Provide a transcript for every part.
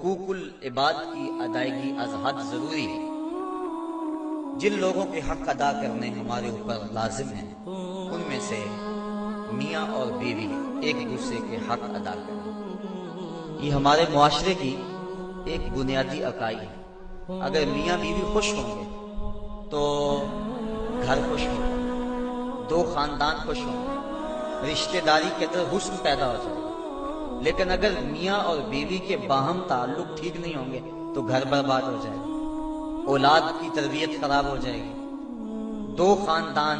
حقوق العباد کی ادائیگی از حد ضروری ہے۔ جن لوگوں کے حق ادا کرنے ہمارے اوپر لازم ہیں ان میں سے میاں اور بیوی ایک دوسرے کے حق ادا کریں۔ یہ ہمارے معاشرے کی ایک بنیادی اکائی ہے۔ اگر میاں بیوی خوش ہوں گے تو گھر خوش ہوگا، دو خاندان خوش ہوں گے، رشتہ داری کے اندر حسن پیدا ہو جائے گا۔ لیکن اگر میاں اور بیوی کے باہم تعلق ٹھیک نہیں ہوں گے تو گھر برباد ہو جائے گا، اولاد کی تربیت خراب ہو جائے گی، دو خاندان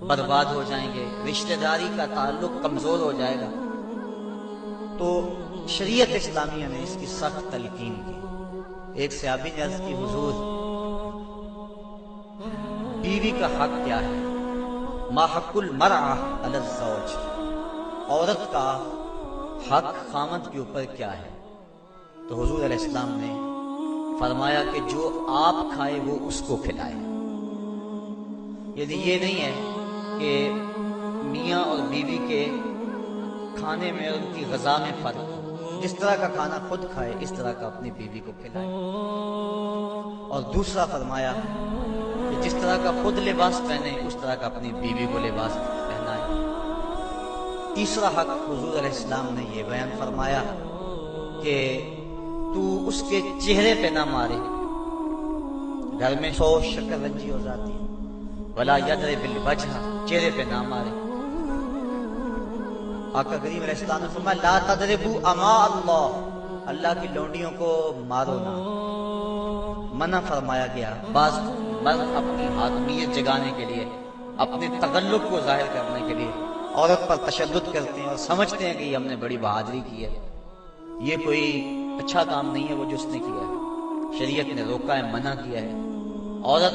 برباد ہو جائیں گے، رشتہ داری کا تعلق کمزور ہو جائے گا۔ تو شریعت اسلامیہ نے اس کی سخت تلقین کی۔ ایک صحابی نے عرض کی، حضور بیوی کا حق کیا ہے؟ ما حق المرأة علی الزوج، عورت کا حق خامند کے اوپر کیا ہے؟ تو حضور علیہ السلام نے فرمایا کہ جو آپ کھائے وہ اس کو کھلائے۔ یعنی یہ نہیں ہے کہ میاں اور بیوی کے کھانے میں اور ان کی غذا میں فرق ہو، جس طرح کا کھانا خود کھائے اس طرح کا اپنی بیوی کو کھلائے۔ اور دوسرا فرمایا کہ جس طرح کا خود لباس پہنے اس طرح کا اپنی بیوی کو لباس پہنائے۔ تیسرا حق حضور علیہ السلام نے یہ بیان فرمایا کہ تو اس کے چہرے پہ نہ مارے، گھر میں 100 شکر رنجی ہو جاتی ہے، ولا یضرب بالوجہ، چہرے پہ نہ مارے۔ آقا کریم علیہ السلام نے فرمایا لا تضربوا اماء اللہ، اللہ کی لونڈیوں کو مارو نہ، منع فرمایا گیا۔ بعض مرد اپنی حاکمیت جگانے کے لیے، اپنے تغلب کو ظاہر کرنے کے لیے عورت پر تشدد کرتے ہیں اور سمجھتے ہیں کہ یہ ہم نے بڑی بہادری کی ہے۔ یہ کوئی اچھا کام نہیں ہے وہ جو اس نے کیا ہے، شریعت نے روکا ہے، منع کیا ہے۔ عورت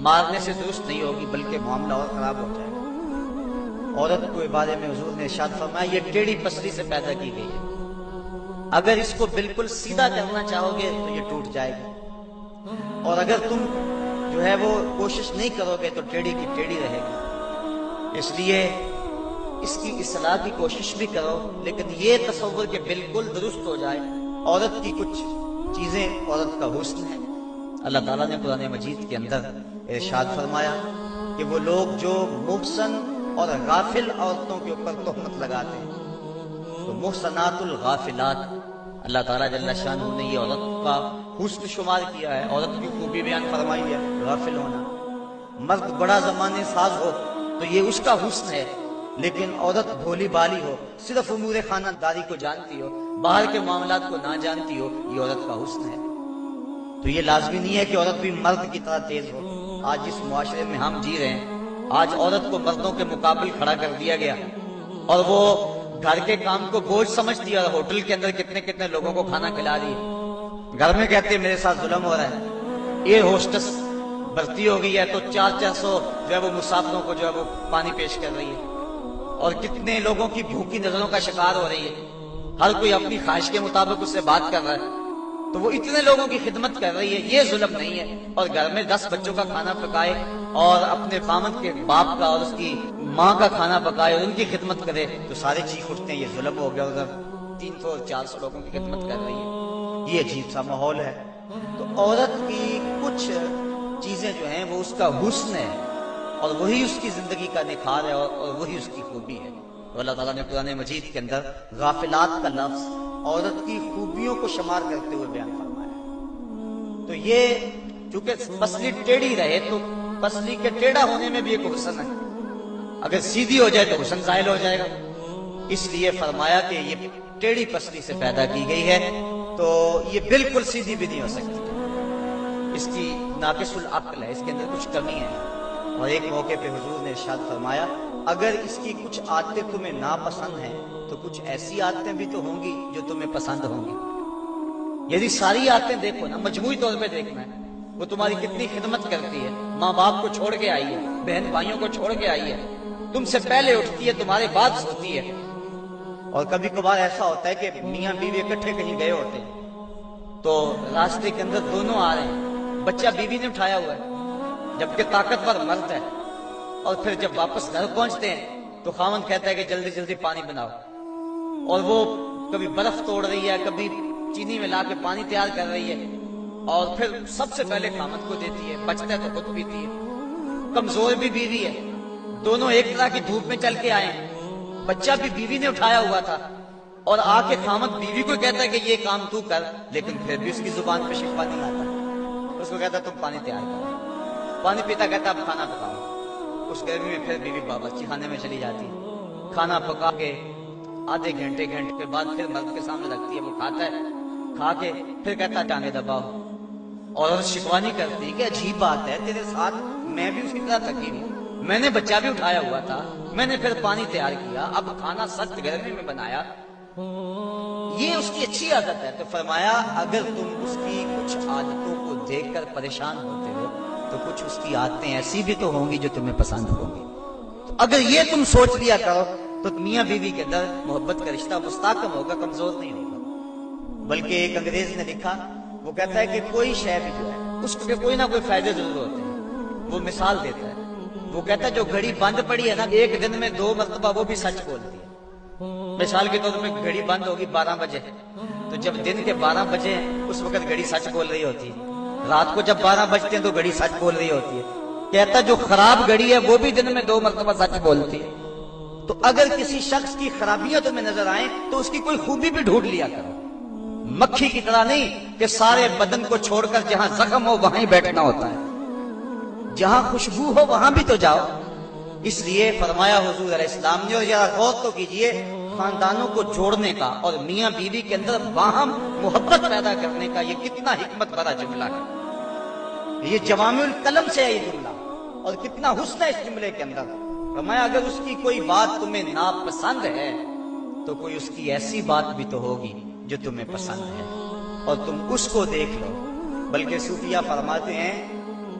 مارنے سے درست نہیں ہوگی بلکہ معاملہ اور خراب ہو جائے گا۔ عورت کو بارے میں حضور نے ارشاد فرمایا یہ ٹیڑھی پسلی سے پیدا کی گئی ہے، اگر اس کو بالکل سیدھا کرنا چاہو گے تو یہ ٹوٹ جائے گی، اور اگر تم جو ہے وہ کوشش نہیں کرو گے تو ٹیڑھی کی ٹیڑھی رہے گی۔ اس لیے اس کی اصلاح کی کوشش بھی کرو، لیکن یہ تصور کہ بالکل درست ہو جائے۔ عورت کی کچھ چیزیں عورت کا حسن ہے۔ اللہ تعالیٰ نے قرآن مجید کے اندر ارشاد فرمایا کہ وہ لوگ جو محسن اور غافل عورتوں کے اوپر تہمت لگاتے ہیں، تو محسنات الغافلات، اللہ تعالیٰ جل شانہ نے یہ عورت کا حسن شمار کیا ہے، عورت کی خوبی بیان فرمائی ہے، غافل ہونا۔ مرد بڑا زمانے ساز ہو تو یہ اس کا حسن ہے، لیکن عورت بھولی بالی ہو، صرف امور خانہ داری کو جانتی ہو، باہر کے معاملات کو نہ جانتی ہو، یہ عورت کا حسن ہے۔ تو یہ لازمی نہیں ہے کہ عورت بھی مرد کی طرح تیز ہو۔ آج جس معاشرے میں ہم جی رہے ہیں، آج عورت کو مردوں کے مقابل کھڑا کر دیا گیا اور وہ گھر کے کام کو بوجھ سمجھتی ہے، اور ہوٹل کے اندر کتنے کتنے لوگوں کو کھانا کھلا رہی ہے۔ گھر میں کہتے ہیں میرے ساتھ ظلم ہو رہا ہے، ایئر ہوسٹس بھرتی ہو گئی ہے تو 400 جو ہے وہ مسافروں کو جو ہے وہ پانی پیش کر رہی ہے، اور کتنے لوگوں کی بھوکی نظروں کا شکار ہو رہی ہے۔ ہر کوئی اپنی خواہش کے مطابق اس سے بات کر رہا ہے، تو وہ اتنے لوگوں کی خدمت کر رہی ہے، یہ ظلم نہیں ہے؟ اور گھر میں 10 بچوں کا کھانا پکائے اور اپنے خامد کے باپ کا اور اس کی ماں کا کھانا پکائے اور ان کی خدمت کرے تو سارے چیخ اٹھتے ہیں یہ ظلم ہو گیا، اگر 300 اور 400 لوگوں کی خدمت کر رہی ہے، یہ عجیب سا ماحول ہے۔ تو عورت کی کچھ چیزیں جو ہیں وہ اس کا حسن ہے، اور وہی اس کی زندگی کا نکھار ہے، اور وہی اس کی خوبی ہے۔ تو اللہ تعالیٰ نے قرآن مجید کے اندر غافلات کا لفظ عورت کی خوبیوں کو شمار کرتے ہوئے بیان فرمایا۔ تو یہ چونکہ پسلی ٹیڑھی رہے تو پسلی کے ٹیڑھا ہونے میں بھی ایک حسن ہے، اگر سیدھی ہو جائے تو حسن زائل ہو جائے گا، اس لیے فرمایا کہ یہ ٹیڑھی پسلی سے پیدا کی گئی ہے تو یہ بالکل سیدھی بھی نہیں ہو سکتی، اس کی ناقص العقل ہے، اس کے اندر کچھ کمی ہے۔ اور ایک موقع پہ حضور نے ارشاد فرمایا اگر اس کی کچھ عادتیں تمہیں ناپسند ہیں تو کچھ ایسی عادتیں بھی تو ہوں گی جو تمہیں پسند ہوں گی۔ یعنی ساری عادتیں دیکھو نا، مجموعی طور پہ دیکھنا ہے، وہ تمہاری کتنی خدمت کرتی ہے، ماں باپ کو چھوڑ کے آئی ہے، بہن بھائیوں کو چھوڑ کے آئی ہے، تم سے پہلے اٹھتی ہے، تمہارے بعد سوتی ہے۔ اور کبھی کبھار ایسا ہوتا ہے کہ میاں بیوی اکٹھے کہیں گئے ہوتے ہیں تو راستے کے اندر دونوں آ رہے ہیں، بچہ بیوی نے اٹھایا ہوا ہے جبکہ طاقتور مرد ہے، اور پھر جب واپس گھر پہنچتے ہیں تو خاوند کہتا ہے کہ جلدی جلدی پانی بناؤ، اور وہ کبھی برف توڑ رہی ہے، کبھی چینی میں لا کے پانی تیار کر رہی ہے اور پھر سب سے پہلے خامد کو دیتی ہے، بچتا ہے تو خود پیتی ہے۔ کمزور بھی بیوی ہے، دونوں ایک طرح کی دھوپ میں چل کے آئے ہیں، بچہ بھی بیوی نے اٹھایا ہوا تھا، اور آ کے خامد بیوی کو کہتا ہے کہ یہ کام تو کر، لیکن پھر بھی اس کی زبان پہ شفا نہیں آتا۔ اس کو کہتا ہے تم پانی تیار کرو، پانی پیتا کہتا اب کھانا پکاؤ۔ اس گرمی میں پھر بیوی باورچی خانے میں چلی جاتی ہے، کھانا پکا کے آدھے گھنٹے کے بعد پھر مرد کے سامنے رکھتی ہے، وہ کھاتا ہے، کھا کے پھر کہتا ٹانگیں دباؤ، اور شکوانی کرتی ہے کہ عجیب بات ہے تیرے ساتھ میں بھی اسی طرح تھکی ہوں، میں نے بچہ بھی اٹھایا ہوا تھا، میں نے پھر پانی تیار کیا، اب کھانا سخت گرمی میں بنایا۔ یہ اس کی اچھی عادت ہے۔ تو فرمایا اگر تم اس کی کچھ عادتوں کو دیکھ کر پریشان ہوتے ہو تو کچھ اس کی عادتیں ایسی بھی تو ہوں گی جو تمہیں پسند ہوں گی۔ تو اگر یہ تم سوچ لیا کرو تو میاں بیوی کے اندر محبت کا رشتہ مستحکم ہوگا، کمزور نہیں ہوگا۔ بلکہ ایک انگریز نے لکھا، وہ کہتا ہے کہ کوئی شے بھی جو ہے اس کے کوئی نہ کوئی فائدے ضرور ہوتے ہیں۔ وہ مثال دیتا ہے، وہ کہتا ہے جو گھڑی بند پڑی ہے نا، ایک دن میں 2 مرتبہ وہ بھی سچ بولتی ہے۔ مثال کے طور پہ گھڑی بند ہوگی 12 بجے، تو جب دن کے 12 بجے اس وقت گھڑی سچ بول رہی ہوتی ہے، رات کو جب 12 بجتے ہیں تو گھڑی سچ بول رہی ہوتی ہے۔ کہتا جو خراب گھڑی ہے وہ بھی دن میں 2 مرتبہ سچ بولتی ہے۔ تو اگر کسی شخص کی خرابیاں تمہیں نظر آئیں تو اس کی کوئی خوبی بھی ڈھونڈ لیا کرو، مکھی کی طرح نہیں کہ سارے بدن کو چھوڑ کر جہاں زخم ہو وہاں ہی بیٹھنا ہوتا ہے، جہاں خوشبو ہو وہاں بھی تو جاؤ۔ اس لیے فرمایا حضور علیہ السلام نے، اور ذرا غور تو کیجئے، خاندانوں کو جوڑنے کا اور میاں بیوی کے اندر باہم محبت پیدا کرنے کا یہ کتنا حکمت بھرا جملہ ہے۔ یہ جوامع الکلم سے ہے یہ جملہ، اور کتنا حسن ہے اس جملے کے اندر۔ فرمایا اگر اس کی کوئی بات تمہیں ناپسند ہے تو کوئی اس کی ایسی بات بھی تو ہوگی جو تمہیں پسند ہے، اور تم اس کو دیکھ لو۔ بلکہ صوفیہ فرماتے ہیں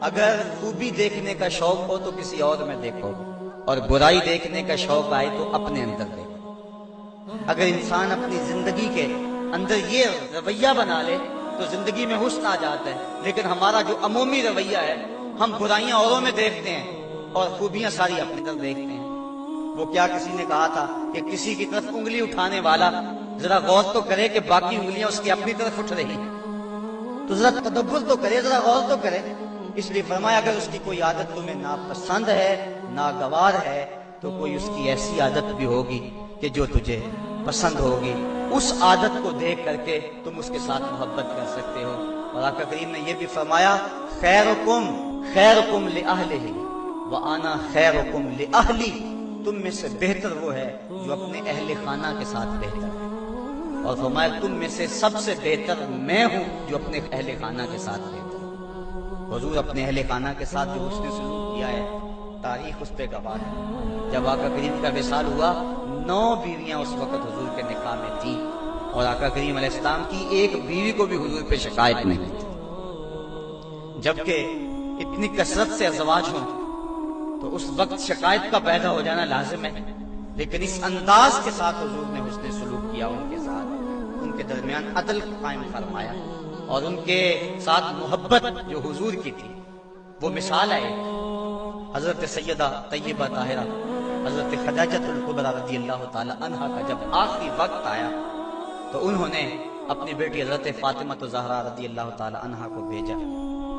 اگر خوبی دیکھنے کا شوق ہو تو کسی اور میں دیکھو، اور برائی دیکھنے کا شوق آئے تو اپنے اندر دیکھو۔ اگر انسان اپنی زندگی کے اندر یہ رویہ بنا لے تو زندگی میں حسن آ جاتا ہے، لیکن ہمارا جو عمومی رویہ ہے، ہم برائیاں اوروں میں دیکھتے ہیں اور خوبیاں ساری اپنی طرف دیکھتے ہیں۔ وہ کیا کسی نے کہا تھا کہ کسی کی طرف انگلی اٹھانے والا ذرا غور تو کرے کہ باقی انگلیاں اس کی اپنی طرف اٹھ رہی ہیں، تو ذرا تدبر تو کرے، ذرا غور تو کرے۔ اس لیے فرمایا اگر اس کی کوئی عادت تمہیں ناپسند ہے، ناگوار ہے، تو کوئی اس کی ایسی عادت بھی ہوگی کہ جو تجھے پسند ہوگی۔ اس عادت کو دیکھ کر کے تم اس کے ساتھ محبت کر سکتے ہو۔ اور آقا کریم نے یہ بھی فرمایا خیرکم لأہلہ وَأَنَا خیرکم لأہلی، تم میں سے بہتر وہ ہے جو اپنے اہل خانہ کے ساتھ بہتر ہے، اور فرمایا تم میں سے سب سے بہتر میں ہوں جو اپنے اہل خانہ کے ساتھ بہتر ہے۔ حضور اپنے اہل خانہ کے ساتھ جو اس نے سلوک کیا ہے تاریخ اس پہ گواہ ہے۔ جب آقا کریم کا وصال ہوا 9 بیویاں اس وقت حضور کے نکاح میں تھیں، اور آقا کریم علیہ السلام کی ایک بیوی کو بھی حضور پہ شکایت نہیں تھی۔ جبکہ اتنی کثرت سے ازواج ہوں تو اس وقت شکایت کا پیدا ہو جانا لازم ہے، لیکن اس انداز کے ساتھ حضور نے حسن سلوک کیا ان کے ساتھ، ان کے درمیان عدل قائم فرمایا، اور ان کے ساتھ محبت جو حضور کی تھی وہ مثال ہے۔ حضرت سیدہ طیبہ طاہرہ حضرت خدیجہ الکبریٰ رضی اللہ تعالی عنہا کا جب آخری وقت آیا تو انہوں نے اپنی بیٹی حضرت فاطمہ زہرا رضی اللہ تعالی عنہا کو بھیجا،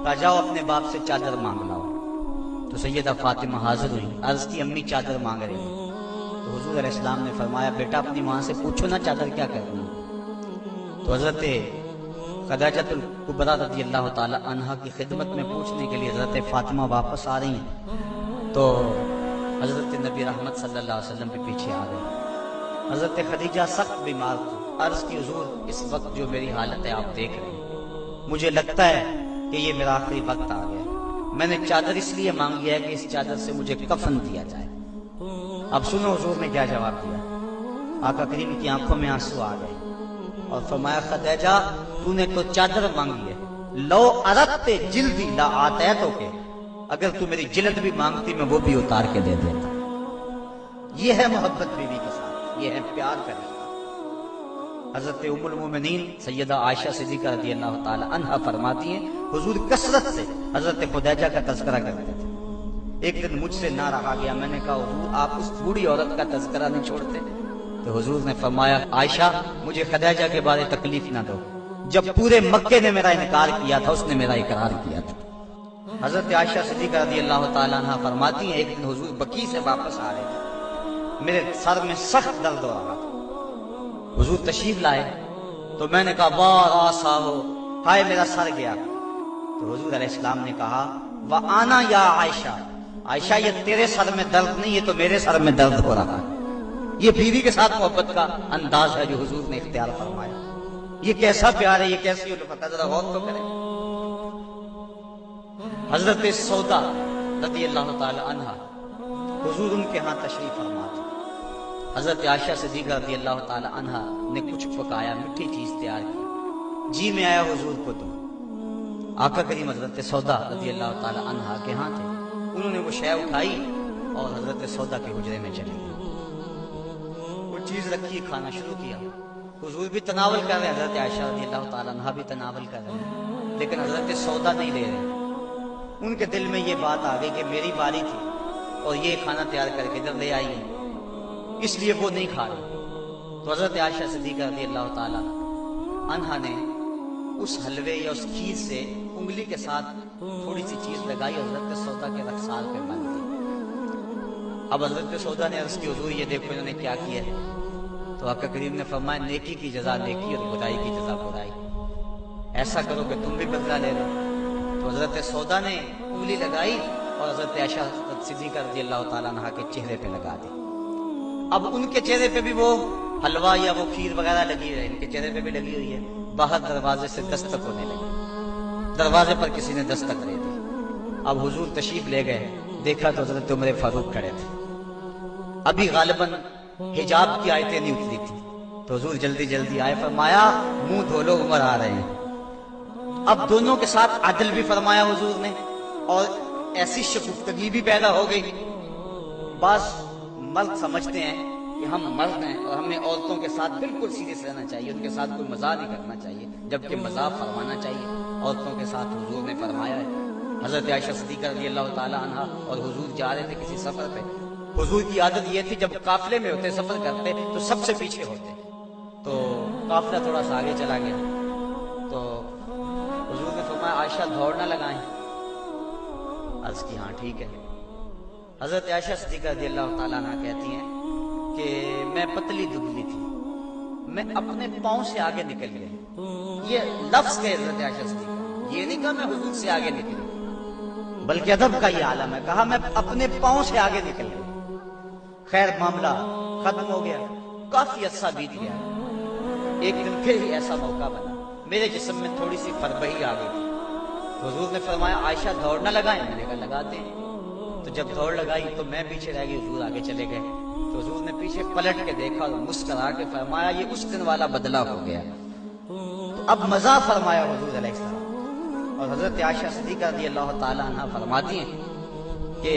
کہا جاؤ اپنے باپ سے چادر مانگ لاؤ۔ تو سیدہ فاطمہ حاضر ہوئی، عرض کی امی چادر مانگ رہی ہیں۔ تو حضور علیہ السلام نے فرمایا بیٹا اپنی ماں سے پوچھو نا چادر کیا کرنی ہے۔ تو حضرت خدیجہ الکبریٰ رضی اللہ تعالی عنہا کی خدمت میں پوچھنے کے لیے حضرت فاطمہ واپس آ رہی ہیں تو حضرت نبی رحمت صلی اللہ علیہ وسلم بھی پیچھے آ گئے۔ حضرت خدیجہ سخت بیمار تھی، عرض کی حضور اس وقت جو میری حالت ہے آپ دیکھ رہے ہیں، مجھے لگتا ہے کہ یہ میرا آخری وقت آ گیا، میں نے چادر اس لیے مانگی ہے کہ اس چادر سے مجھے کفن دیا جائے۔ اب سنو حضور نے کیا جواب دیا۔ آقا کریم کی آنکھوں میں آنسو آ گئے اور فرمایا خدیجہ تو نے تو چادر مانگی ہے، لو اردت جلدی لا آتیتک، اگر تو میری جلد بھی مانگتی میں وہ بھی اتار کے دے دیتا۔ یہ ہے محبت بیوی کے ساتھ، یہ ہے پیار کا رشتہ۔ حضرت ام المومنین سیدہ عائشہ صدیقہ رضی اللہ تعالی عنہا فرماتی ہیں حضور کثرت سے حضرت خدیجہ کا تذکرہ کرتے تھے۔ ایک دن مجھ سے نہ رہا گیا، میں نے کہا حضور آپ اس بوڑھی عورت کا تذکرہ نہیں چھوڑتے؟ تو حضور نے فرمایا عائشہ مجھے خدیجہ کے بارے تکلیف نہ دو، جب پورے مکے نے میرا انکار کیا تھا اس نے میرا اقرار کیا تھا۔ حضرت عائشہ صدیقہ رضی اللہ تعالیٰ عنہ فرماتی ہیں ایک دن حضور بقیع سے واپس آ رہے تھے، میرے سر میں سخت درد ہو رہا تھا، حضور تشریف لائے تو میں نے کہا واہ راسا ہو، ہائے میرا سر گیا۔ تو حضور علیہ السلام نے کہا وَأَنَا یا عائشہ، عائشہ یہ تیرے سر میں درد نہیں، یہ تو میرے سر میں درد ہو رہا ہے۔ یہ بیوی کے ساتھ محبت کا انداز ہے جو حضور نے اختیار فرمایا۔ یہ کیسا پیار ہے، یہ کیسی الفت ہے، ذرا غور تو کریں۔ حضرت سودا رضی اللہ تعالی عنہ حضور ان کے ہاں تشریف فرما تھے۔ حضرت عائشہ صدیقہ رضی اللہ تعالی عنہ نے کچھ پکایا، میٹھی چیز تیار کی، جی میں آیا حضور کو دو۔ آقا کریم حضرت سودا رضی اللہ تعالی عنہ کے ہاں تھے، انہوں نے وہ شے اٹھائی اور حضرت سودا کے حجرے میں چلی گئی، وہ چیز رکھی، کھانا شروع کیا۔ حضور بھی تناول کر رہے ہیں، حضرت عائشہ رضی اللہ تعالی عنہ بھی تناول کر رہے ہیں، لیکن حضرت سودا نہیں لے رہے۔ ان کے دل میں یہ بات آ گئی کہ میری باری تھی اور یہ کھانا تیار کر کے ادھر لے آئی ہے، اس لیے وہ نہیں کھا رہے۔ تو حضرت عائشہ صدیقہ رضی اللہ تعالی عنہا نے اس حلوے یا اس کھیر سے انگلی کے ساتھ تھوڑی سی چیز لگائی، حضرت سودا کے رخسار پہ بند دی۔ اب حضرت سودا نے عرض کی حضور یہ دیکھو انہوں نے کیا کیا ہے۔ تو آقا کریم نے فرمایا نیکی کی جزا نیکی اور برائی کی جزا برائی، ایسا کرو کہ تم بھی بدلہ لے لو۔ تو حضرت سودا نے انگلی لگائی اور حضرت عائشہ صدیقہ رضی اللہ تعالیٰ عنہ کے چہرے پہ لگا دی۔ اب ان کے چہرے پہ بھی وہ حلوہ یا وہ کھیر وغیرہ لگی ہے، ان کے چہرے پہ بھی لگی ہوئی ہے۔ باہر دروازے سے دستک ہونے لگی، دروازے پر کسی نے دستک دے دی۔ اب حضور تشریف لے گئے، دیکھا تو حضرت عمر فاروق کھڑے تھے، ابھی غالباً حجاب کی آیتیں نہیں اتری تھی، تو حضور جلدی جلدی آئے، فرمایا منہ دھو لو عمر آ رہے ہیں۔ اب دونوں کے ساتھ عدل بھی فرمایا حضور نے، اور ایسی شگفتگی بھی پیدا ہو گئی۔ بعض مرد سمجھتے ہیں کہ ہم مرد ہیں اور ہمیں عورتوں کے ساتھ بالکل سیریس رہنا چاہیے، ان کے ساتھ کوئی مزاح نہیں کرنا چاہیے، جبکہ مزاح فرمانا چاہیے۔ عورتوں کے ساتھ حضور نے فرمایا ہے۔ حضرت عائشہ صدیقہ رضی اللہ تعالی عنہ اور حضور جا رہے تھے کسی سفر پہ، حضور کی عادت یہ تھی جب قافلے میں ہوتے سفر کرتے تو سب سے پیچھے ہوتے، تو قافلہ تھوڑا سا آگے چلا گیا، تو حضور نے فرمایا عائشہ دوڑ نہ لگائیں۔ عرض کی ہاں ٹھیک ہے۔ حضرت عائشہ صدیقہ رضی اللہ تعالیٰ عنہ کہتی ہیں کہ میں پتلی دبلی تھی، میں اپنے پاؤں سے آگے نکل گئی۔ یہ لفظ ہے حضرت عائشہ صدیقہ، یہ نہیں کہا میں حضور سے آگے نکلی، بلکہ ادب کا یہ عالم ہے، کہا میں اپنے پاؤں سے آگے نکل گئی۔ خیر معاملہ ختم ہو گیا، کافی عرصہ بیت گیا۔ ایک دن پھر ہی ایسا موقع بنا، میرے جسم میں تھوڑی سی فربہی آ گئی تھی، تو حضور نے فرمایا عائشہ دوڑ نہ لگائیں، میں نے کہا لگاتے ہیں۔ تو جب دوڑ لگائی تو میں پیچھے رہ گئی، حضور آگے چلے گئے، تو حضور نے پیچھے پلٹ کے دیکھا اور مسکرا کے فرمایا یہ اس دن والا بدلہ ہو گیا۔ تو اب مزاح فرمایا حضور علیہ السلام، اور حضرت عائشہ صدیقہ رضی اللہ تعالی عنہ فرماتی ہیں کہ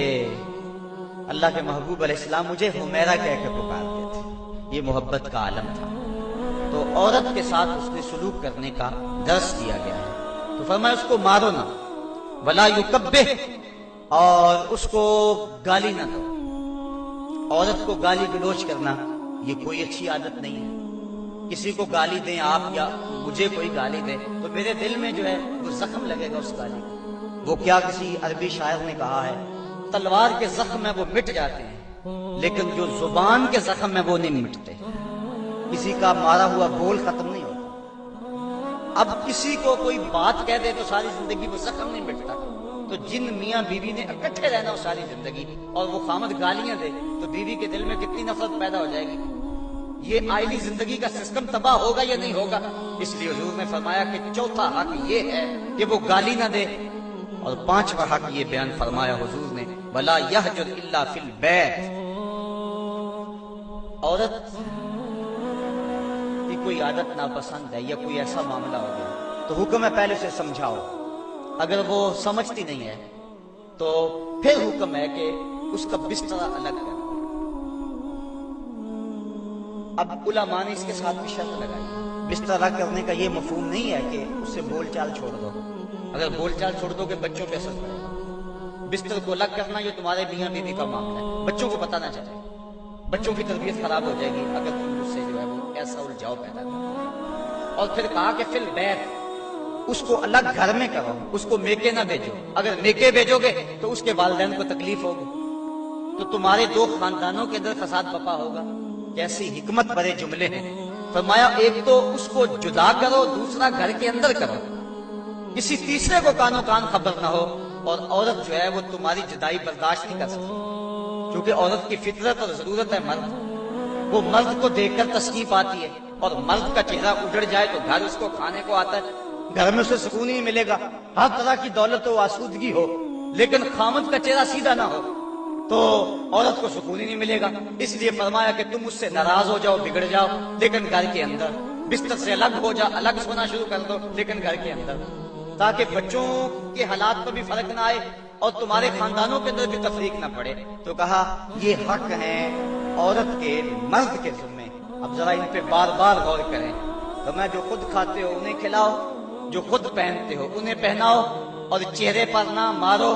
اللہ کے محبوب علیہ السلام مجھے حمیرہ کہہ کے پکارتے تھے، یہ محبت کا عالم تھا۔ تو عورت کے ساتھ اس نے سلوک کرنے کا درس دیا گیا ہے، تو فرمایا اس کو مارو نہ، ولا یکبہ، اور اس کو گالی نہ دو۔ عورت کو گالی گلوچ کرنا یہ کوئی اچھی عادت نہیں ہے۔ کسی کو گالی دیں آپ یا مجھے کوئی گالی دے تو میرے دل میں جو ہے وہ زخم لگے گا اس گالی کا۔ وہ کیا کسی عربی شاعر نے کہا ہے، تلوار کے زخم ہیں وہ مٹ جاتے ہیں لیکن جو زبان کے زخم ہیں وہ نہیں مٹتے۔ کسی کا مارا ہوا بول ختم نہیں ہوتا۔ اب کسی کو کوئی بات کہہ دے تو ساری زندگی وہ زخم نہیں مٹتا۔ تو جن میاں بیوی نے اکٹھے رہنا ہو ساری زندگی اور وہ خامد گالیاں دے تو بیوی کے دل میں کتنی نفرت پیدا ہو جائے گی۔ یہ آئلی زندگی کا سسٹم تباہ ہوگا یا نہیں ہوگا؟ اس لیے حضور نے فرمایا کہ چوتھا حق یہ ہے کہ وہ گالی نہ دے، اور پانچواں حق یہ بیان فرمایا حضور نے وَلَا يَهْجُرْ إِلَّا فِي الْبَيْتِ۔ عورت کی کوئی عادت ناپسند ہے یا کوئی ایسا معاملہ ہو گیا تو حکم ہے پہلے سے سمجھاؤ، اگر وہ سمجھتی نہیں ہے تو پھر حکم ہے کہ اس کا بستر الگ کر۔ اب علماء نے اس کے ساتھ بھی شرط لگائی، بستر الگ کرنے کا یہ مفہوم نہیں ہے کہ اس سے بول چال چھوڑ دو، اگر بول چال چھوڑ دو کہ بچوں پہ اثر پڑے گا۔ بستر کو الگ کرنا یہ تمہارے میاں بیوی کا معاملہ ہے، بچوں کو پتہ نہ چلے، بچوں کی تربیت خراب ہو جائے گی اگر تم اس سے جو ہے وہ ایسا الجھاؤ پیدا کرو۔ اور پھر کہا کہ فی البیت، اس کو الگ گھر میں کرو، اس کو میکے نہ بھیجو، اگر میکے بھیجو گے تو اس کے والدین کو تکلیف ہوگی، تو تمہارے دو خاندانوں کے اندر فساد بپا ہوگا۔ کیسی حکمت بھرے جملے ہیں۔ فرمایا ایک تو اس کو جدا کرو، دوسرا گھر کے اندر کرو، کسی تیسرے کو کانوں کان خبر نہ ہو، اور عورت جو ہے وہ تمہاری جدائی برداشت نہیں کر سکتی، کیونکہ عورت کی فطرت اور ضرورت ہے مرد، وہ مرد کو دیکھ کر تسکین پاتی ہے، اور مرد کا چہرہ اجڑ جائے تو گھر اس کو کھانے کو آتا ہے، گھر میں اسے سکون ہی ملے گا، ہر طرح کی دولت و آسودگی ہو، لیکن خامد کا چہرہ سیدھا نہ ہو تو عورت کو سکون ہی نہیں ملے گا۔ اس لیے فرمایا کہ تم اس سے ناراض ہو جاؤ، بگڑ جاؤ، لیکن گھر کے اندر بستر سے الگ ہو جا، الگ سونا شروع کر دو، لیکن گھر کے اندر، تاکہ بچوں کے حالات پر بھی فرق نہ آئے اور تمہارے خاندانوں کے اندر بھی تفریق نہ پڑے۔ تو کہا یہ حق ہیں عورت کے مرد کے ذمے، اب ذرا ان پہ بار بار غور کریں۔ تو میں جو خود کھاتے ہو انہیں کھلاؤ، جو خود پہنتے ہو انہیں پہناؤ، اور چہرے پر نہ مارو،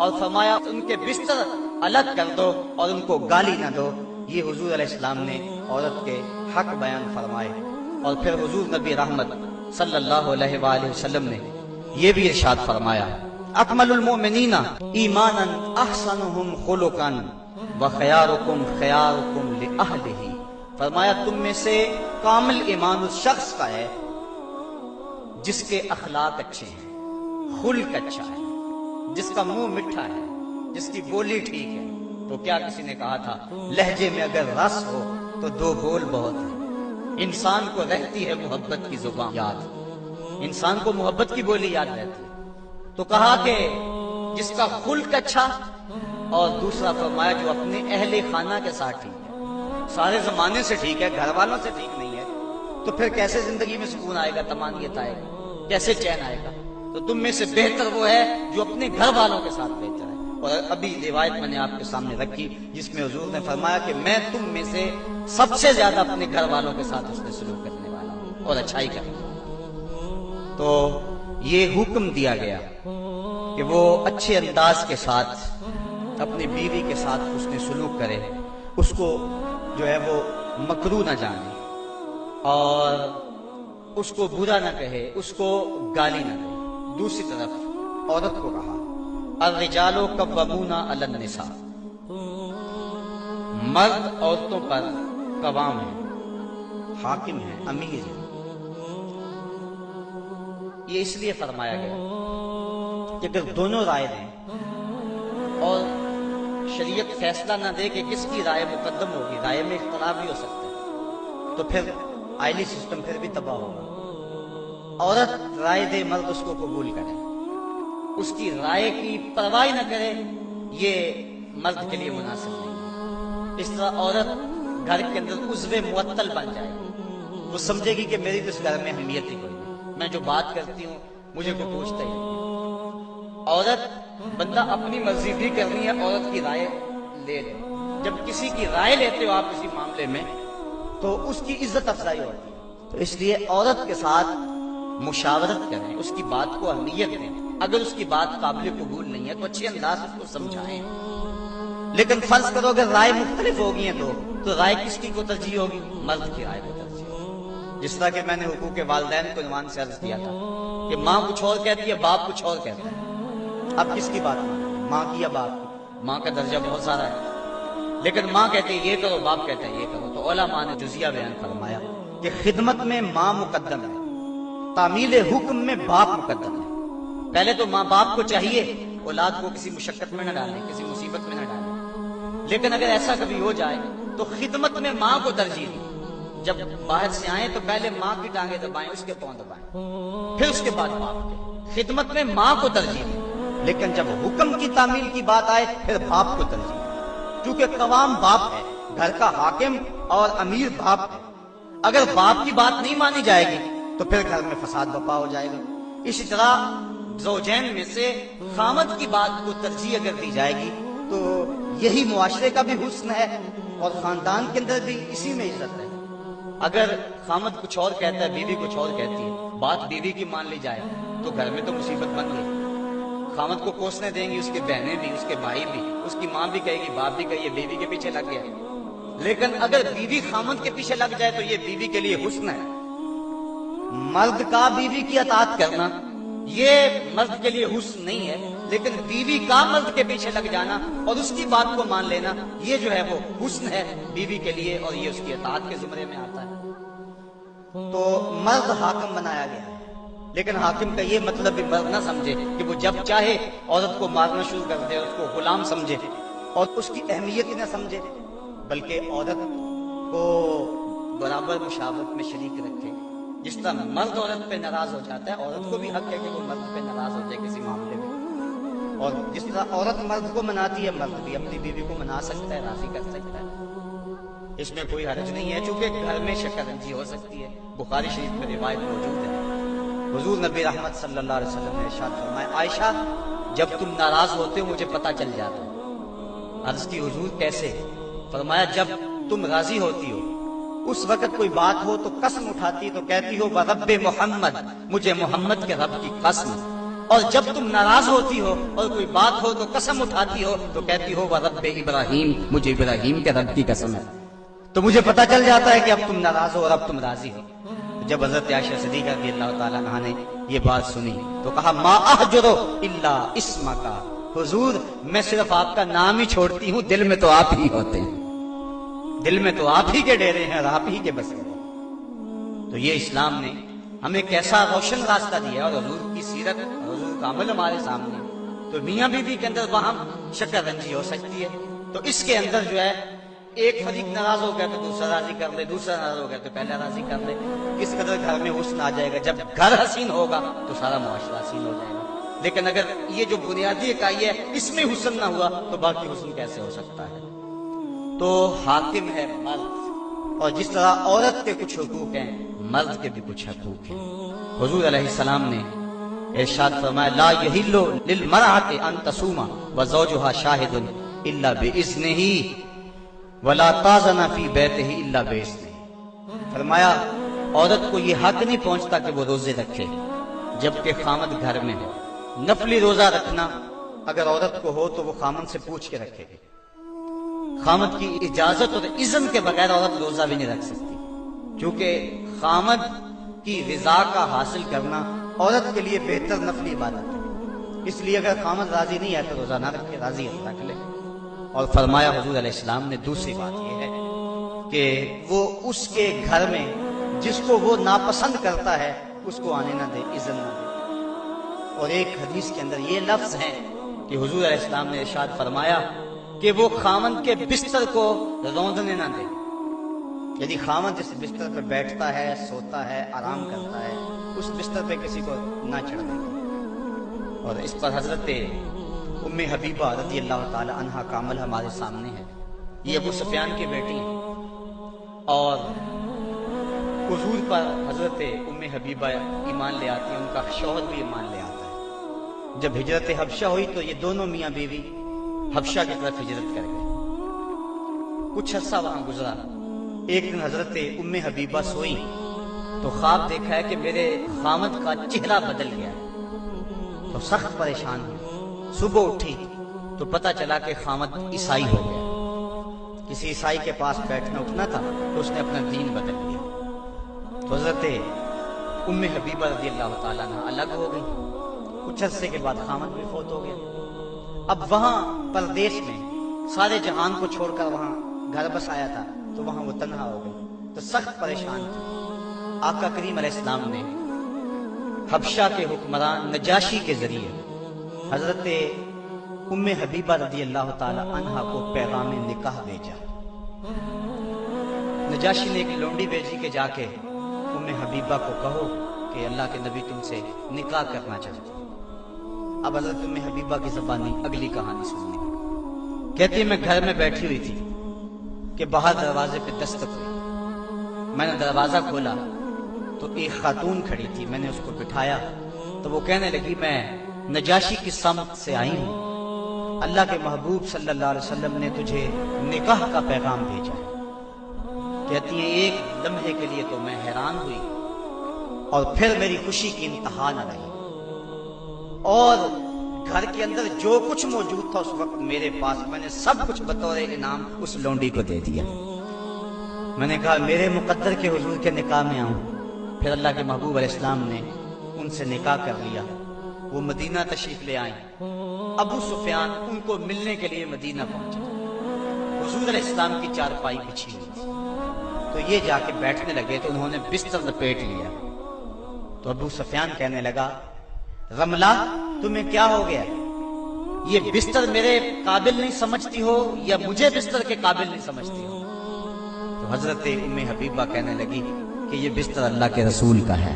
اور فرمایا ان کے بستر الگ کر دو اور ان کو گالی نہ دو۔ یہ حضور علیہ السلام نے عورت کے حق بیان فرمائے۔ اور پھر حضور نبی رحمت صلی اللہ علیہ وآلہ وسلم نے یہ بھی ارشاد فرمایا، اکمل المؤمنین ایمانا احسنهم خلقا وخیارکم خیارکم لأہلہ۔ فرمایا تم میں سے کامل ایمان اس شخص کا ہے جس کے اخلاق اچھے ہیں، خلق اچھا ہے، جس کا منہ میٹھا ہے، جس کی بولی ٹھیک ہے۔ تو کیا کسی نے کہا تھا لہجے میں اگر رس ہو تو دو بول بہت ہے۔ انسان کو رہتی ہے محبت کی زبان یاد، انسان کو محبت کی بولی یاد رہتی ہے۔ تو کہا کہ جس کا خلق اچھا، اور دوسرا فرمایا جو اپنے اہل خانہ کے ساتھ ٹھیک ہے، سارے زمانے سے ٹھیک ہے، گھر والوں سے ٹھیک نہیں ہے، تو پھر کیسے زندگی میں سکون آئے گا، طمانینت آئے گا، کیسے چین آئے گا؟ تو تم میں سے بہتر وہ ہے جو اپنے گھر والوں کے ساتھ بہتر ہے۔ اور ابھی روایت میں نے آپ کے سامنے رکھی جس میں حضور نے فرمایا کہ میں تم میں سے سب سے زیادہ اپنے گھر والوں کے ساتھ حسن سلوک کرنے والا ہوں اور اچھائی کرنے والا ہوں۔ تو یہ حکم دیا گیا کہ وہ اچھے انداز کے ساتھ اپنی بیوی کے ساتھ حسن سلوک کرے، اس کو جو ہے وہ مکروہ نہ جانے، اور اس کو برا نہ کہے، اس کو گالی نہ دے۔ دوسری طرف عورت کو کہا الرجال قوامون علی النساء، مرد عورتوں پر قوام ہیں، حاکم ہیں، امیر ہیں۔ یہ اس لیے فرمایا گیا کہ اگر دونوں رائے دیں اور شریعت فیصلہ نہ دے کہ کس کی رائے مقدم ہوگی، رائے میں اختلاف بھی ہو سکتا ہے، تو پھر آئلی سسٹم پھر بھی تباہ ہوگا۔ عورت رائے دے، مرد اس کو قبول کرے، اس کی رائے کی پرواہ نہ کرے، یہ مرد کے لیے مناسب نہیں ہے۔ اس طرح عورت گھر کے اندر عضو معطل بن جائے گی، وہ سمجھے گی کہ میری تو اس گھر میں اہمیت ہی کوئی نہیں، میں جو بات کرتی ہوں مجھے کوئی پوچھتا ہی نہیں۔ عورت بندہ اپنی مرضی بھی کرنی ہے، عورت کی رائے لے لے۔ جب کسی کی رائے لیتے ہو آپ کسی معاملے میں تو اس کی عزت افزائی ہوتی ہے، تو اس لیے عورت کے ساتھ مشاورت کریں، اس کی بات کو اہمیت دیں، اگر اس کی بات قابل قبول نہیں ہے تو اچھے انداز اس کو سمجھائیں۔ لیکن فرض کرو کہ رائے مختلف ہوگی ہیں تو رائے کس کی کو ترجیح ہوگی؟ مرد کی رائے کو ترجیح ہوگی۔ جس طرح کہ میں نے حقوق والدین کو عنوان سے عرض کیا تھا کہ ماں کچھ اور کہتی ہے، باپ کچھ اور کہتا ہے، اب کس کی بات مانیں، ماں کی یا باپ کی؟ ماں کا درجہ بہت سارا ہے، لیکن ماں کہتی ہے یہ کرو، باپ کہتا ہے یہ کرو۔ تو علماء نے جزیہ بیان فرمایا کہ خدمت میں ماں مقدم ہے، تعمیل حکم میں باپ مقدم ہے۔ پہلے تو ماں باپ کو چاہیے اولاد کو کسی مشقت میں نہ ڈالیں، کسی مصیبت میں نہ ڈالیں، لیکن اگر ایسا کبھی ہو جائے تو خدمت میں ماں کو ترجیح دیں۔ جب باہر سے آئیں تو پہلے ماں کی ٹانگیں دبائیں، اس کے پاؤں دبائیں، پھر اس کے بعد باپ کے۔ خدمت میں ماں کو ترجیح دیں، لیکن جب حکم کی تعمیل کی بات آئے پھر باپ کو ترجیح دیں، کیونکہ قوام باپ ہے، گھر کا حاکم اور امیر باپ ہے۔ اگر باپ کی بات نہیں مانی جائے گی تو پھر گھر میں فساد برپا ہو جائے گا۔ اسی طرح زوجین میں سے خامد کی بات کو ترجیح اگر دی جائے گی تو یہی معاشرے کا بھی حسن ہے اور خاندان کے اندر بھی اسی میں عزت ہے۔ اگر خامد کچھ اور کہتا ہے، بیوی کچھ اور کہتی ہے، بات بیوی کی مان لی جائے تو گھر میں تو مصیبت بن گئی۔ خامد کو کوسنے دیں گی اس کے بہنیں بھی، اس کے بھائی بھی، اس کی ماں بھی کہے گی، باپ بھی کہے، بیوی کے پیچھے لگ گیا۔ لیکن اگر بیوی خامد کے پیچھے لگ جائے تو یہ بیوی کے لیے حسن ہے، مرد کا بیوی کی اطاعت کرنا یہ مرد کے لیے حسن نہیں ہے، لیکن بیوی کا مرد کے پیچھے لگ جانا اور اس کی بات کو مان لینا یہ جو ہے وہ حسن ہے بیوی کے لیے، اور یہ اس کی اطاعت کے زمرے میں آتا ہے۔ تو مرد حاکم بنایا گیا ہے، لیکن حاکم کا یہ مطلب بھی مرد نہ سمجھے کہ وہ جب چاہے عورت کو مارنا شروع کر دے، اس کو غلام سمجھے اور اس کی اہمیت ہی نہ سمجھے، بلکہ عورت کو برابر مشاورت میں شریک رکھے۔ جس طرح مرد عورت پہ ناراض ہو جاتا ہے، عورت کو بھی حق ہے کہ وہ مرد پہ ناراض ہو جائے کسی معاملے میں، اور جس طرح عورت مرد کو مناتی ہے، مرد بھی اپنی بیوی کو منا سکتا ہے، راضی کر سکتا ہے، اس میں کوئی حرج نہیں ہے، چونکہ گھر میں شکنجی ہو سکتی ہے۔ بخاری شریف میں روایت موجود ہے، حضور نبی رحمت صلی اللہ علیہ وسلم نے ارشاد فرمایا، عائشہ جب تم ناراض ہوتے ہو مجھے پتہ چل جاتا ہے۔ عرض کی حضور کیسے؟ فرمایا جب تم راضی ہوتی ہو اس وقت کوئی بات ہو تو قسم اٹھاتی تو کہتی ہو برب محمد، مجھے محمد کے رب کی قسم، اور جب تم ناراض ہوتی ہو اور کوئی بات ہو تو قسم اٹھاتی ہو تو کہتی ہو برب ابراہیم، مجھے ابراہیم کے رب کی قسم ہے۔ تو مجھے پتہ چل جاتا ہے کہ اب تم ناراض ہو اور اب تم راضی ہو۔ جب حضرت عائشہ صدیقہ رضی اللہ تعالیٰ عنہا نے یہ بات سنی تو کہا ما احجرو الا اسمک، حضور میں صرف آپ کا نام ہی چھوڑتی ہوں، دل میں تو آپ ہی ہوتے ہیں، دل میں تو آپ ہی کے ڈیرے ہیں اور آپ ہی کے بسے ہیں۔ تو یہ اسلام نے ہمیں کیسا روشن راستہ دیا، اور حضور کی سیرت، حضور کا عمل ہمارے سامنے۔ تو میاں بیوی کے اندر وہاں شکر رنجی ہو سکتی ہے، تو اس کے اندر جو ہے ایک فریق ناراض ہو گیا تو دوسرا راضی کر لے، دوسرا ناراض ہو گیا تو پہلا راضی کر لے۔ کس قدر گھر میں حسن آ جائے گا، جب گھر حسین ہوگا تو سارا معاشرہ حسین ہو جائے گا، لیکن اگر یہ جو بنیادی اکائی ہے اس میں حسن نہ ہوا تو باقی حسن کیسے ہو سکتا ہے؟ تو حاکم ہے مرد، اور جس طرح عورت کے کچھ حقوق ہیں مرد کے بھی کچھ حقوق ہیں۔ حضور علیہ السلام نے ارشاد فرمایا لا یحل للمرأة ان تصوم وزوجها شاہد الا باذنہ ولا تاذن فی بیتہ الا باذنہ، فرمایا عورت کو یہ حق نہیں پہنچتا کہ وہ روزے رکھے جبکہ خامد گھر میں ہو۔ نفلی روزہ رکھنا اگر عورت کو ہو تو وہ خامد سے پوچھ کے رکھے گی، خامد کی اجازت اور اذن کے بغیر عورت روزہ بھی نہیں رکھ سکتی، کیونکہ خامد کی رضا کا حاصل کرنا عورت کے لیے بہتر نفلی عبادت ہے۔ اس لیے اگر خامد راضی نہیں ہے تو روزہ نہ رکھے، راضی ہے رکھ لے۔ اور فرمایا حضور علیہ السلام نے دوسری بات یہ ہے کہ وہ اس کے گھر میں جس کو وہ ناپسند کرتا ہے اس کو آنے نہ دے، اذن نہ دے۔ اور ایک حدیث کے اندر یہ لفظ ہے کہ حضور علیہ السلام نے ارشاد فرمایا کہ وہ خامن کے بستر کو روندنے نہ دے، یعنی خامن جس بستر پہ بیٹھتا ہے، سوتا ہے، آرام کرتا ہے، اس بستر پہ کسی کو نہ چڑھ دے۔ اور اس پر حضرت ام حبیبہ رضی اللہ تعالی عنہا کا عمل ہمارے سامنے ہے۔ یہ ابو سفیان کی بیٹی ہیں، اور حضور پر حضرت ام حبیبہ ایمان لے آتی ہیں، ان کا شوہر بھی ایمان لے آتا ہے۔ جب ہجرت حبشہ ہوئی تو یہ دونوں میاں بیوی حبشہ کی طرف ہجرت کر گئے۔ کچھ عرصہ وہاں گزرا، ایک دن حضرت ام حبیبہ سوئی تو خواب دیکھا ہے کہ میرے خامد کا چہرہ بدل گیا، تو سخت پریشان ہوئی۔ صبح اٹھی تو پتہ چلا کہ خامد عیسائی ہو گیا، کسی عیسائی کے پاس بیٹھنا اٹھنا تھا تو اس نے اپنا دین بدل لیا۔ تو حضرت ام حبیبہ رضی اللہ تعالیٰ عنہ الگ ہو گئی۔ کچھ عرصے کے بعد خامد بھی فوت ہو گیا۔ اب وہاں پردیش میں سارے جہان کو چھوڑ کر وہاں گھر بس آیا تھا، تو وہاں وہ تنہا ہو گئی، تو سخت پریشان تھی۔ آقا کریم علیہ السلام نے حبشہ کے حکمران نجاشی کے ذریعے حضرت ام حبیبہ رضی اللہ تعالی عنہا کو پیغام نکاح بھیجا۔ نجاشی نے ایک لونڈی بھیجی کہ جا کے ام حبیبہ کو کہو کہ اللہ کے نبی تم سے نکاح کرنا چاہتے۔ اب حضرت ام حبیبہ کی زبانی اگلی کہانی سننی، کہتی ہے میں گھر میں بیٹھی ہوئی تھی کہ باہر دروازے پہ دستک ہوئی، میں نے دروازہ کھولا تو ایک خاتون کھڑی تھی، میں نے اس کو بٹھایا تو وہ کہنے لگی میں نجاشی کی سمت سے آئی ہوں، اللہ کے محبوب صلی اللہ علیہ وسلم نے تجھے نکاح کا پیغام بھیجا ہے۔ کہتی ہیں ایک لمحے کے لیے تو میں حیران ہوئی، اور پھر میری خوشی کی انتہا نہ رہی، اور گھر کے اندر جو کچھ موجود تھا اس وقت میرے پاس، میں نے سب کچھ بطور انعام اس لونڈی کو دے دیا۔ میں نے کہا میرے مقدر کے حضور کے نکاح میں آؤں، پھر اللہ کے محبوب علیہ السلام نے ان سے نکاح کر لیا، وہ مدینہ تشریف لے آئیں۔ ابو سفیان ان کو ملنے کے لیے مدینہ پہنچے، حضور علیہ السلام کی چارپائی بچھی ہوئی تھی، تو یہ جا کے بیٹھنے لگے تو انہوں نے بستر لپیٹ لیا۔ تو ابو سفیان کہنے لگا، رملہ تمہیں کیا ہو گیا؟ یہ بستر میرے قابل نہیں سمجھتی ہو یا مجھے بستر کے قابل نہیں سمجھتی ہو؟ تو حضرت ام حبیبہ کہنے لگی کہ یہ بستر اللہ کے رسول کا ہے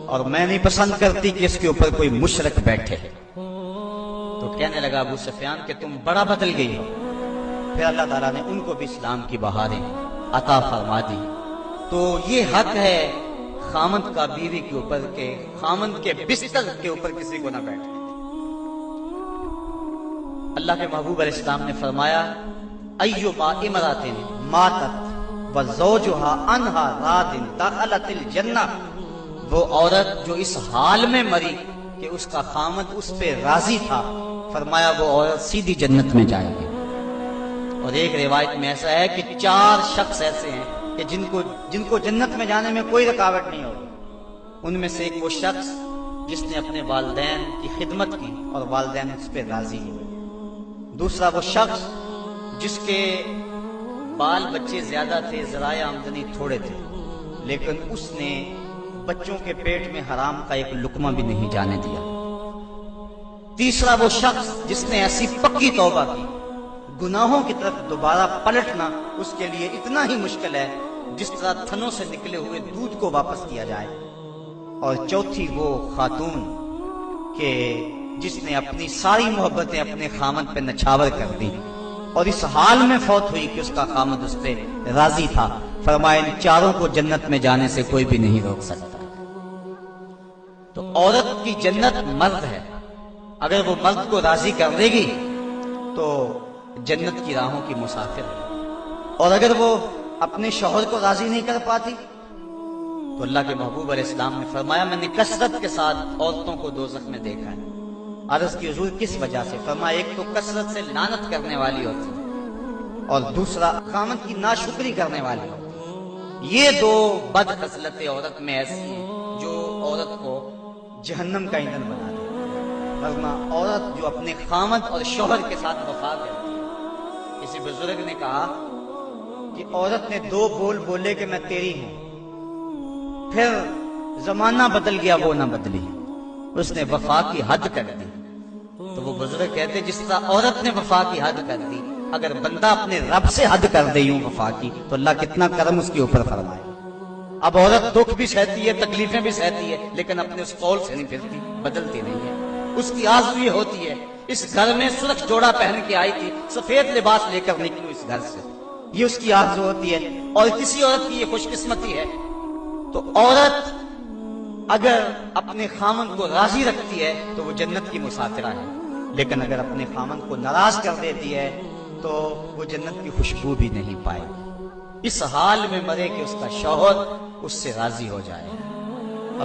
اور میں نہیں پسند کرتی کہ اس کے اوپر کوئی مشرک بیٹھے۔ تو کہنے لگا ابو سفیان کہ تم بڑا بدل گئی ہو۔ پھر اللہ تعالیٰ نے ان کو بھی اسلام کی بہاریں عطا فرما دی۔ تو یہ حق ہے خامند کا بیوی کے اوپر کہ خامند کے بستر کے اوپر کسی کو نہ بیٹھے۔ اللہ کے محبوب علیہ السلام نے فرمایا، ایما امرأۃ ماتت وزوجها عنها راض دخلت الجنہ، وہ عورت جو اس حال میں مری کہ اس کا خامند اس پہ راضی تھا، فرمایا وہ عورت سیدھی جنت میں جائے گی۔ اور ایک روایت میں ایسا ہے کہ 4 شخص ایسے ہیں کہ جن کو جنت میں جانے میں کوئی رکاوٹ نہیں ہوگی۔ ان میں سے ایک وہ شخص جس نے اپنے والدین کی خدمت کی اور والدین اس پہ راضی ہوئے۔ دوسرا وہ شخص جس کے بال بچے زیادہ تھے، ذرائع آمدنی تھوڑے تھے، لیکن اس نے بچوں کے پیٹ میں حرام کا ایک لقمہ بھی نہیں جانے دیا۔ تیسرا وہ شخص جس نے ایسی پکی توبہ کی، گناہوں کی طرف دوبارہ پلٹنا اس کے لیے اتنا ہی مشکل ہے جس طرح تھنوں سے نکلے ہوئے دودھ کو واپس کیا جائے۔ اور چوتھی وہ خاتون کہ جس نے اپنی ساری محبتیں اپنے خامد پہ نچھاور کر دی اور اس حال میں فوت ہوئی کہ اس کا خامد اس پہ راضی تھا۔ فرمایا ان 4 کو جنت میں جانے سے کوئی بھی نہیں روک سکتا۔ تو عورت کی جنت مرد ہے، اگر وہ مرد کو راضی کر دے گی تو جنت کی راہوں کی مسافر ہے، اور اگر وہ اپنے شوہر کو راضی نہیں کر پاتی تو اللہ کے محبوب علیہ السلام نے فرمایا میں نے کثرت کے ساتھ عورتوں کو دوزخ میں دیکھا ہے۔ عرض کی حضور کس وجہ سے؟ فرمایا ایک تو کثرت سے لعنت کرنے والی ہوتی ہے اور دوسرا خامد کی ناشکری کرنے والی ہوتی ہے۔ یہ 2 بد خصلتیں عورت میں ایسی ہیں جو عورت کو جہنم کا ایندھن بنا دے۔ ورنہ عورت جو اپنے خامد اور شوہر کے ساتھ وفا کرتی ہے، کسی بزرگ نے کہا کہ عورت نے 2 بول بولے کہ میں تیری ہوں، پھر زمانہ بدل گیا وہ نہ بدلی، اس نے وفا کی حد کر دی۔ تو وہ بزرگ کہتے جس طرح عورت نے وفا کی حد کر دی، اگر بندہ اپنے رب سے حد کر دے یوں وفا کی تو اللہ کتنا کرم اس کے اوپر فرمائے۔ اب عورت دکھ بھی سہتی ہے، تکلیفیں بھی سہتی ہے، لیکن اپنے اس قول سے نہیں پھرتی، بدلتی نہیں ہے۔ اس کی آرزو یہ ہوتی ہے، اس گھر میں سرخ جوڑا پہن کے آئی تھی، سفید لباس لے کر نکلوں اس گھر سے، یہ اس کی آرزو ہوتی ہے۔ اور کسی عورت کی یہ خوش قسمتی ہے۔ تو عورت اگر اپنے خامند کو راضی رکھتی ہے تو وہ جنت کی مسافرہ ہے، لیکن اگر اپنے خامند کو ناراض کر دیتی ہے تو وہ جنت کی خوشبو بھی نہیں پائے، اس حال میں مرے کہ اس کا شوہر اس سے راضی ہو جائے۔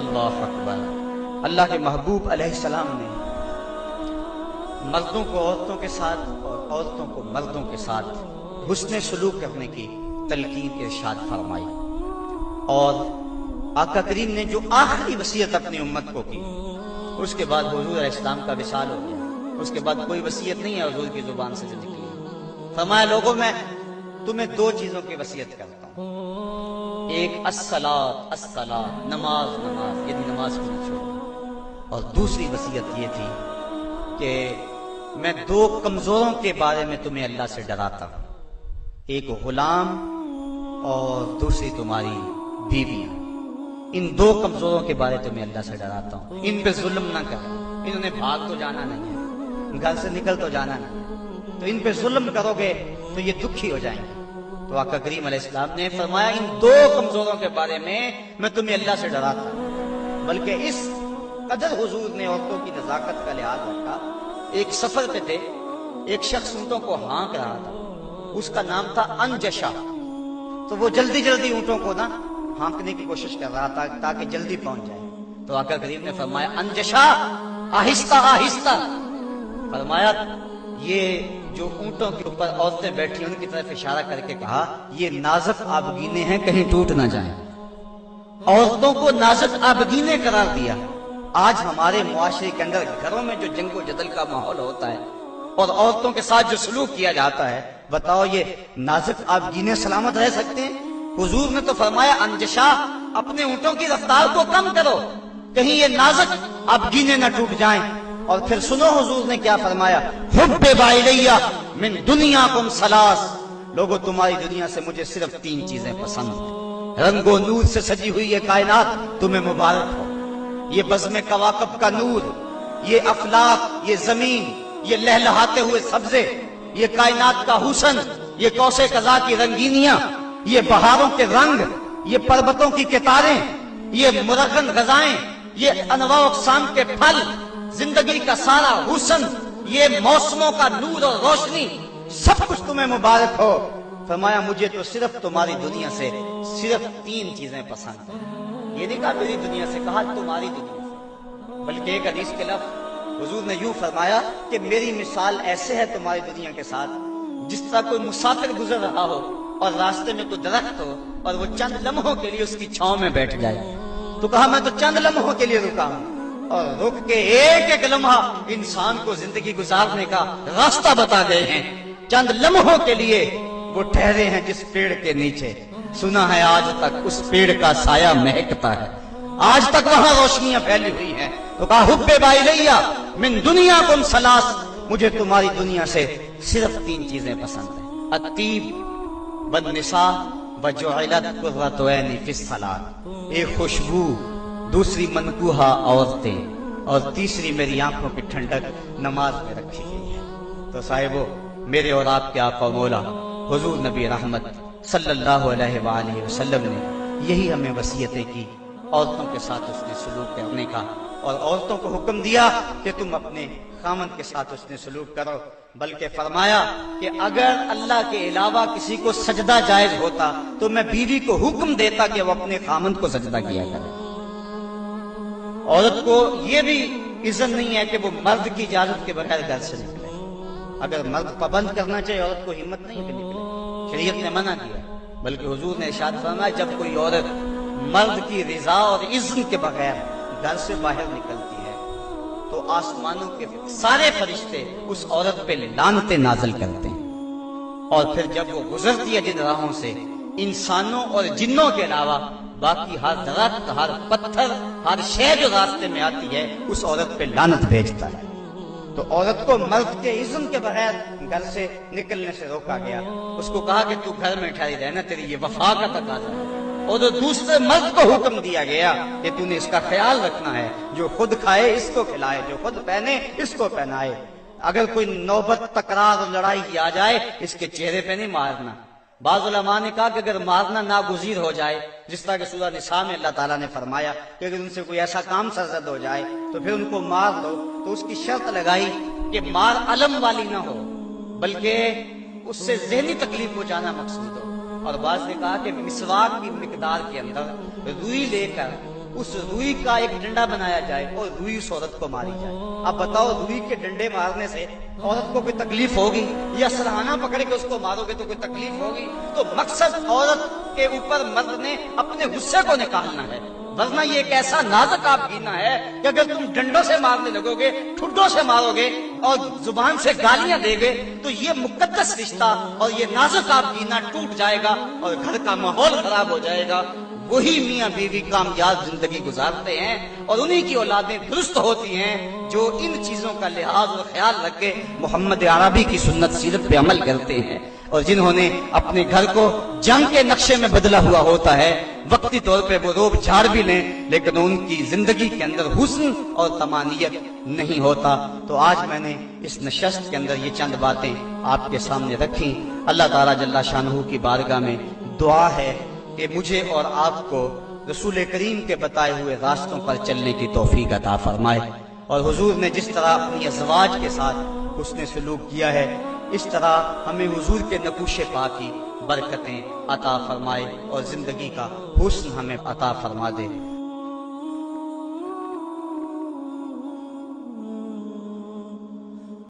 اللہ اکبر۔ اللہ کے محبوب علیہ السلام نے مردوں کو عورتوں کے ساتھ اور عورتوں کو مردوں کے ساتھ حسن سلوک کرنے کی تلقین ارشاد فرمائی، اور آقا کریم نے جو آخری وصیت اپنی امت کو کی، اس کے بعد حضور علیہ السلام کا وصال ہو گیا، اس کے بعد کوئی وصیت نہیں ہے حضور کی زبان سے جو نکلی۔ فرمایا لوگوں میں تمہیں 2 چیزوں کی وصیت کرتا ہوں، ایک الصلاۃ الصلاۃ، نماز نماز، یعنی نماز کو نہ چھوڑو، اور دوسری وصیت یہ تھی کہ میں 2 کمزوروں کے بارے میں تمہیں اللہ سے ڈراتا ہوں، ایک غلام اور دوسری تمہاری بیویاں۔ ان 2 کمزوروں کے بارے تمہیں اللہ سے ڈراتا ہوں، ان پہ ظلم نہ کرو، انہوں نے بھاگ تو جانا نہیں ہے، گھر سے نکل تو جانا نہیں ہے، تو ان پہ ظلم کرو گے تو یہ دکھی ہو جائیں گے۔ تو آقا کریم علیہ السلام نے فرمایا ان 2 کمزوروں کے بارے میں تمہیں اللہ سے ڈراتا ہوں۔ بلکہ اس قدر حضور نے عورتوں کی نزاکت کا لحاظ رکھا۔ ایک سفر پہ تھے، ایک شخص اونٹوں کو ہانک رہا تھا، اس کا نام تھا انجشا، تو وہ جلدی جلدی اونٹوں کو نا ہانکنے کی کوشش کر رہا تھا تاکہ جلدی پہنچ جائے۔ تو آقا کریم نے فرمایا انجشا آہستہ آہستہ، فرمایا یہ جو اونٹوں کے اوپر عورتیں بیٹھی ان کی طرف اشارہ کر کے کہا یہ نازک آبگینے ہیں، کہیں ٹوٹ نہ جائیں۔ عورتوں کو نازک آبگینیں قرار دیا۔ آج ہمارے معاشرے کے اندر گھروں میں جو جنگ و جدل کا ماحول ہوتا ہے اور عورتوں کے ساتھ جو سلوک کیا جاتا ہے، بتاؤ یہ نازک آبگینیں سلامت رہ سکتے ہیں؟ حضور نے تو فرمایا انجشا، اپنے اونٹوں کی رفتار کو کم کرو، کہیں یہ نازک آبگینیں نہ ٹوٹ جائیں۔ اور پھر سنو حضور نے کیا فرمایا، حبب الیہ من دنیاکم ثلاث، لوگوں تمہاری دنیا سے مجھے صرف 3 چیزیں پسند ہیں۔ رنگ و نور سے سجی ہوئی یہ کائنات تمہیں مبارک ہو، یہ بزم کواکب کا نور، یہ افلاک، یہ زمین، یہ لہلہاتے ہوئے سبزے، یہ کائنات کا حسن، یہ کوثے قضا کی رنگینیاں، یہ بہاروں کے رنگ، یہ پربتوں کی کتاریں، یہ مرغن غذائیں، یہ انواع اقسام کے پھل، زندگی کا سارا حسن، یہ موسموں کا نور اور روشنی، سب کچھ تمہیں مبارک ہو۔ فرمایا مجھے تو صرف تمہاری دنیا سے صرف 3 چیزیں پسند ہیں۔ یہ نہیں کہا میری دنیا سے، کہا تمہاری دنیا سے، بلکہ ایک حدیث کے لفظ حضور نے یوں فرمایا کہ میری مثال ایسے ہے تمہاری دنیا کے ساتھ جس طرح کوئی مسافر گزر رہا ہو اور راستے میں کوئی درخت ہو اور وہ چند لمحوں کے لیے اس کی چھاؤں میں بیٹھ جائے۔ تو کہا میں تو چند لمحوں کے لیے رکا ہوں، اور رک کے ایک ایک لمحہ انسان کو زندگی گزارنے کا راستہ بتا گئے ہیں۔ چند لمحوں کے لیے وہ ٹھہرے ہیں جس پیڑ کے نیچے، سنا ہے آج تک اس پیڑ کا سایہ مہکتا ہے، آج تک وہاں روشنیاں پھیلی ہوئی ہیں۔ تو کہا حبب الیہ من دنیاکم ثلاث، مجھے تمہاری دنیا سے صرف 3 چیزیں پسند ہیں، الطیب والنساء وجعلت قرۃ عینی فی الصلاۃ، ایک خوشبو، دوسری منکوحہ عورتیں، اور تیسری میری آنکھوں کی ٹھنڈک نماز میں رکھی گئی ہے۔ تو صاحبو، میرے اور آپ کے آقا و مولا حضور نبی رحمت صلی اللہ علیہ وآلہ وسلم نے یہی ہمیں وصیتیں کی، عورتوں کے ساتھ اس نے سلوک کرنے کا، اور عورتوں کو حکم دیا کہ تم اپنے خامند کے ساتھ اس نے سلوک کرو، بلکہ فرمایا کہ اگر اللہ کے علاوہ کسی کو سجدہ جائز ہوتا تو میں بیوی کو حکم دیتا کہ وہ اپنے خامند کو سجدہ کیا کرے۔ عورت کو یہ بھی اذن نہیں ہے کہ وہ مرد کی اجازت کے بغیر گھر سے نکلے۔ اگر مرد پابند کرنا چاہے عورت کو ہمت نہیں کہ نکلے، شریعت نے منع کیا، بلکہ حضور نے ارشاد فرمایا جب کوئی عورت مرد کی رضا اور اذن کے بغیر گھر سے باہر نکلتی ہے تو آسمانوں کے سارے فرشتے اس عورت پہ لعنتیں نازل کرتے ہیں، اور پھر جب وہ گزرتی ہے جن راہوں سے، انسانوں اور جنوں کے علاوہ باقی ہر درخت، ہر پتھر، ہر شے جو راستے میں آتی ہے اس عورت پہ لعنت بھیجتا ہے۔ تو عورت کو مرد کے اذن کے بغیر گھر سے نکلنے سے روکا گیا، اس کو کہا کہ تو گھر میں ٹھہری رہنا، تیری یہ وفا کا تقاضا ہے۔ اور دوسرے مرد کو حکم دیا گیا کہ تو نے اس کا خیال رکھنا ہے، جو خود کھائے اس کو کھلائے، جو خود پہنے اس کو پہنائے، اگر کوئی نوبت تکرار اور لڑائی کی آ جائے اس کے چہرے پہ نہیں مارنا۔ بعض علماء نے کہا کہ اگر مارنا ناگزیر ہو جائے، جس طرح کہ سورہ نساء میں اللہ تعالیٰ نے فرمایا کہ اگر ان سے کوئی ایسا کام سرزد ہو جائے تو پھر ان کو مار دو، تو اس کی شرط لگائی کہ مار علم والی نہ ہو بلکہ اس سے ذہنی تکلیف پہنچانا مقصود ہو۔ اور بعض نے کہا کہ مسواک کی مقدار کے اندر روئی لے کر اس روئی کا ایک ڈنڈا بنایا جائے اور روئی اس عورت کو ماری جائے۔ اب بتاؤ، روئی کے ڈنڈے مارنے سے عورت کو کوئی تکلیف ہوگی، یا سرہانہ پکڑ کے اس کو مارو گے تو کوئی تکلیف ہوگی؟ تو مقصد عورت کے اوپر مرد نے اپنے غصے کو نکالنا ہے، ورنہ یہ ایک ایسا نازک آبگینہ ہے کہ اگر تم ڈنڈوں سے مارنے لگو گے، ٹھڈوں سے مارو گے اور زبان سے گالیاں دے گے تو یہ مقدس رشتہ اور یہ نازک آبگینہ ٹوٹ جائے گا اور گھر کا ماحول خراب ہو جائے گا۔ وہی میاں بیوی کامیاب زندگی گزارتے ہیں اور انہی کی اولادیں درست ہوتی ہیں جو ان چیزوں کا لحاظ اور خیال رکھ کے محمد عربی کی سنت سیرت پہ عمل کرتے ہیں، اور جنہوں نے اپنے گھر کو جنگ کے نقشے میں بدلا ہوا ہوتا ہے، وقتی طور پہ وہ روب جھاڑ بھی لیں لیکن ان کی زندگی کے اندر حسن اور طمانینت نہیں ہوتا۔ تو آج میں نے اس نشست کے اندر یہ چند باتیں آپ کے سامنے رکھی۔ اللہ تعالیٰ جل شانہ کی بارگاہ میں دعا ہے کہ مجھے اور آپ کو رسول کریم کے بتائے ہوئے راستوں پر چلنے کی توفیق عطا فرمائے، اور حضور نے جس طرح اپنی ازواج کے ساتھ حسن سلوک کیا ہے اس طرح ہمیں حضور کے نقوش پا کی برکتیں عطا فرمائے اور زندگی کا حسن ہمیں عطا فرما دے۔